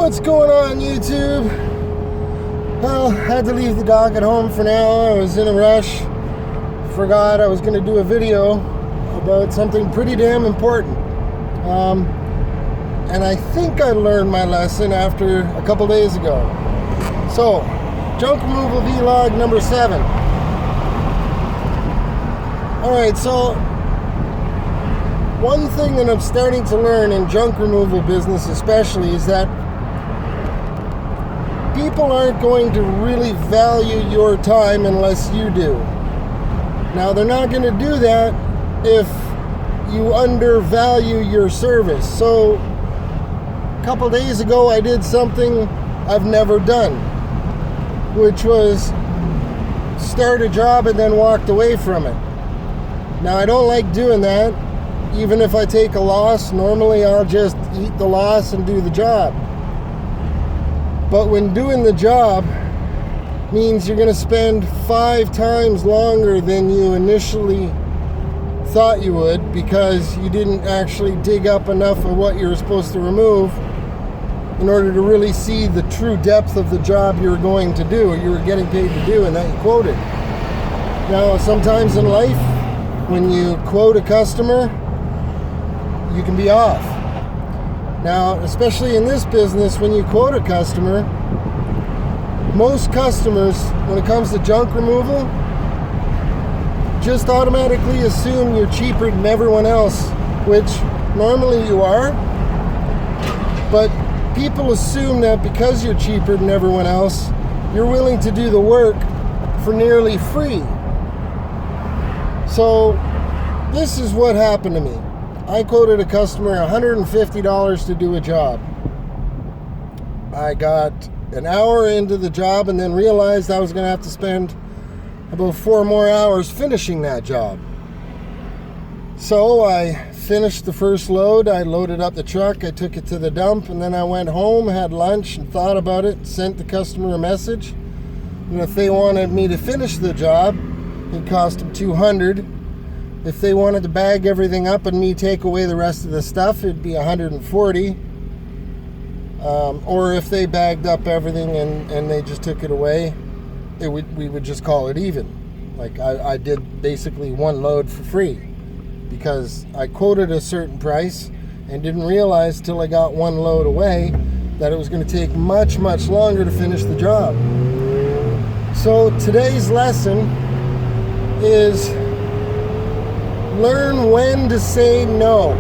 What's going on, YouTube? Well, I had to leave the dog at home for now. I was in a rush. Forgot I was going to do a video about something pretty damn important. And I think I learned my lesson after a couple days ago. So, junk removal vlog number 7. Alright, so one thing that I'm starting to learn in junk removal business especially is that people aren't going to really value your time unless you do. Now, they're not going to do that if you undervalue your service. So, a couple days ago, I did something I've never done, which was start a job and then walked away from it. Now, I don't like doing that. Even if I take a loss, normally I'll just eat the loss and do the job. But when doing the job means you're going to spend 5 times longer than you initially thought you would because you didn't actually dig up enough of what you were supposed to remove in order to really see the true depth of the job you were going to do, or you were getting paid to do, and that you quoted. Now, sometimes in life, when you quote a customer, you can be off. Now, especially in this business, when you quote a customer, most customers, when it comes to junk removal, just automatically assume you're cheaper than everyone else, which normally you are. But people assume that because you're cheaper than everyone else, you're willing to do the work for nearly free. So, this is what happened to me. I quoted a customer $150 to do a job. I got an hour into the job and then realized I was going to have to spend about 4 more hours finishing that job. So I finished the first load. I loaded up the truck. I took it to the dump, and then I went home, had lunch, and thought about it, sent the customer a message. And if they wanted me to finish the job, it cost them $200. If they wanted to bag everything up and me take away the rest of the stuff, it'd be $140. Or if they bagged up everything and they just took it away, we would just call it even. Like I did basically one load for free because I quoted a certain price and didn't realize till I got one load away that it was going to take much, much longer to finish the job. So today's lesson is learn when to say no.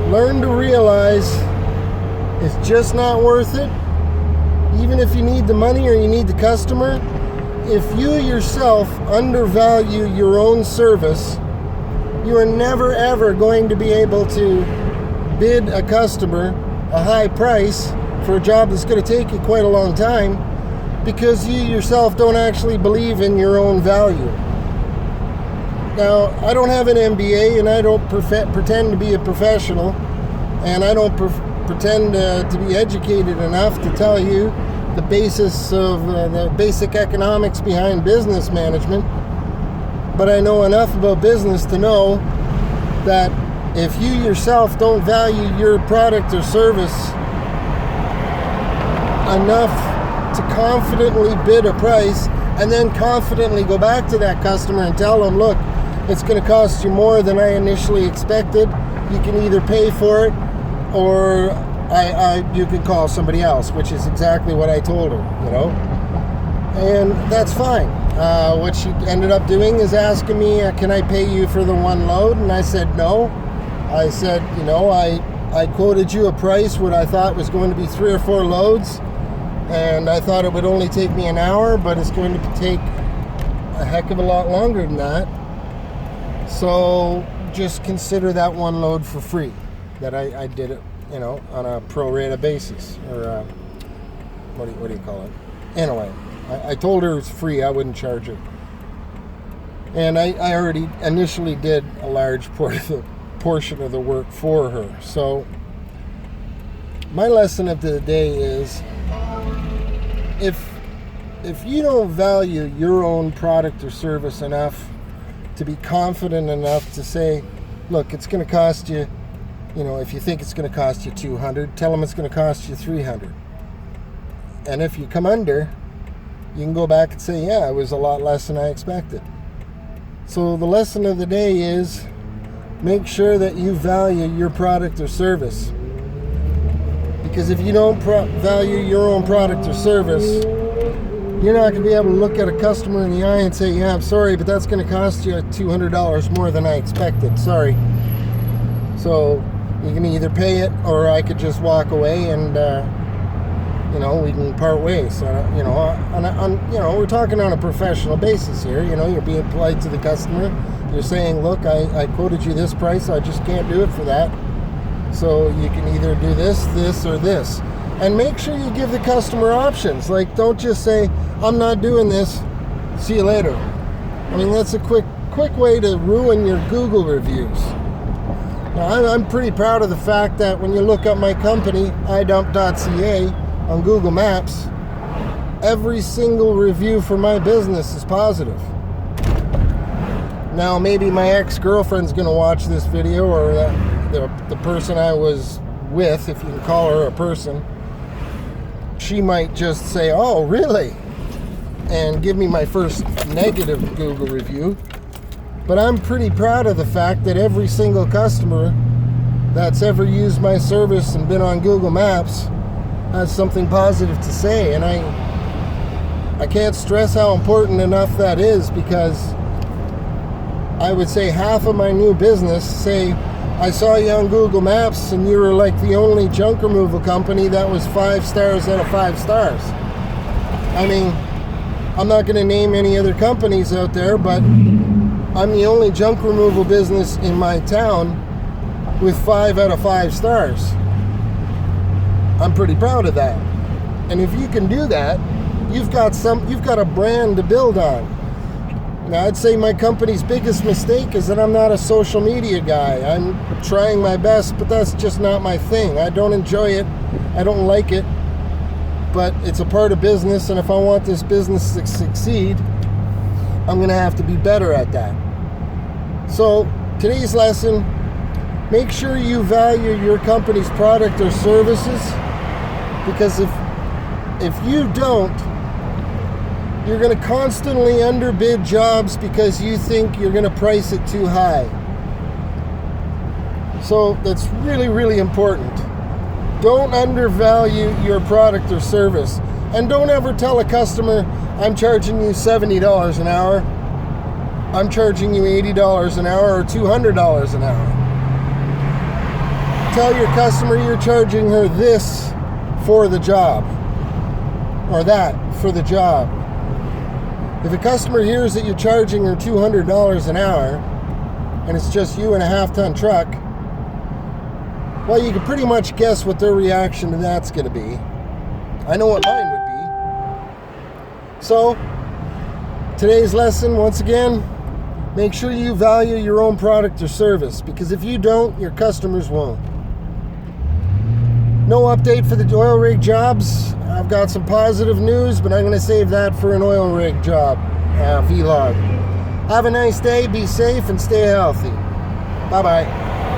Learn to realize it's just not worth it. Even if you need the money or you need the customer, if you yourself undervalue your own service, you are never ever going to be able to bid a customer a high price for a job that's going to take you quite a long time because you yourself don't actually believe in your own value. Now, I don't have an MBA and I don't pretend to be a professional, and I don't pretend to be educated enough to tell you the basis of the basic economics behind business management. But I know enough about business to know that if you yourself don't value your product or service enough to confidently bid a price and then confidently go back to that customer and tell them, look, it's going to cost you more than I initially expected. You can either pay for it or you can call somebody else, which is exactly what I told her, And that's fine. What she ended up doing is asking me, can I pay you for the one load? And I said no. I said, I quoted you a price what I thought was going to be 3 or 4 loads, and I thought it would only take me an hour, but it's going to take a heck of a lot longer than that. So just consider that one load for free, that I did it, on a pro rata basis, or what do you call it? Anyway, I told her it's free, I wouldn't charge her. And I already initially did a large portion of the work for her. So my lesson of the day is, if you don't value your own product or service enough to be confident enough to say, look, it's going to cost you, if you think it's going to cost you $200, tell them it's going to cost you $300. And if you come under, you can go back and say, yeah, it was a lot less than I expected. So the lesson of the day is make sure that you value your product or service. Because if you don't value your own product or service, you're not going to be able to look at a customer in the eye and say, yeah, I'm sorry, but that's going to cost you $200 more than I expected. Sorry. So you can either pay it, or I could just walk away and, we can part ways. We're talking on a professional basis here. You're being polite to the customer. You're saying, look, I quoted you this price. I just can't do it for that. So you can either do this, or this. And make sure you give the customer options. Like, don't just say, I'm not doing this. See you later. I mean, that's a quick way to ruin your Google reviews. Now, I'm pretty proud of the fact that when you look up my company, idump.ca, on Google Maps, every single review for my business is positive. Now, maybe my ex-girlfriend's going to watch this video, or the person I was with, if you can call her a person. She might just say, oh, really? And give me my first negative Google review. But I'm pretty proud of the fact that every single customer that's ever used my service and been on Google Maps has something positive to say. And I can't stress how important enough that is, because I would say half of my new business say, I saw you on Google Maps and you were like the only junk removal company that was 5 stars out of 5 stars. I mean, I'm not going to name any other companies out there, but I'm the only junk removal business in my town with 5 out of 5 stars. I'm pretty proud of that. And if you can do that, you've got a brand to build on. Now, I'd say my company's biggest mistake is that I'm not a social media guy. I'm trying my best, but that's just not my thing. I don't enjoy it. I don't like it. But it's a part of business, and if I want this business to succeed, I'm going to have to be better at that. So, today's lesson, make sure you value your company's product or services, because if you don't, you're going to constantly underbid jobs because you think you're going to price it too high. So that's really, really important. Don't undervalue your product or service. And don't ever tell a customer, I'm charging you $70 an hour. I'm charging you $80 an hour or $200 an hour. Tell your customer you're charging her this for the job, or that for the job. If a customer hears that you're charging her $200 an hour and it's just you and a half-ton truck, well, you can pretty much guess what their reaction to that's going to be. I know what mine would be. So, today's lesson, once again, make sure you value your own product or service, because if you don't, your customers won't. No update for the oil rig jobs. I've got some positive news, but I'm going to save that for an oil rig job vlog. Have a nice day, be safe, and stay healthy. Bye-bye.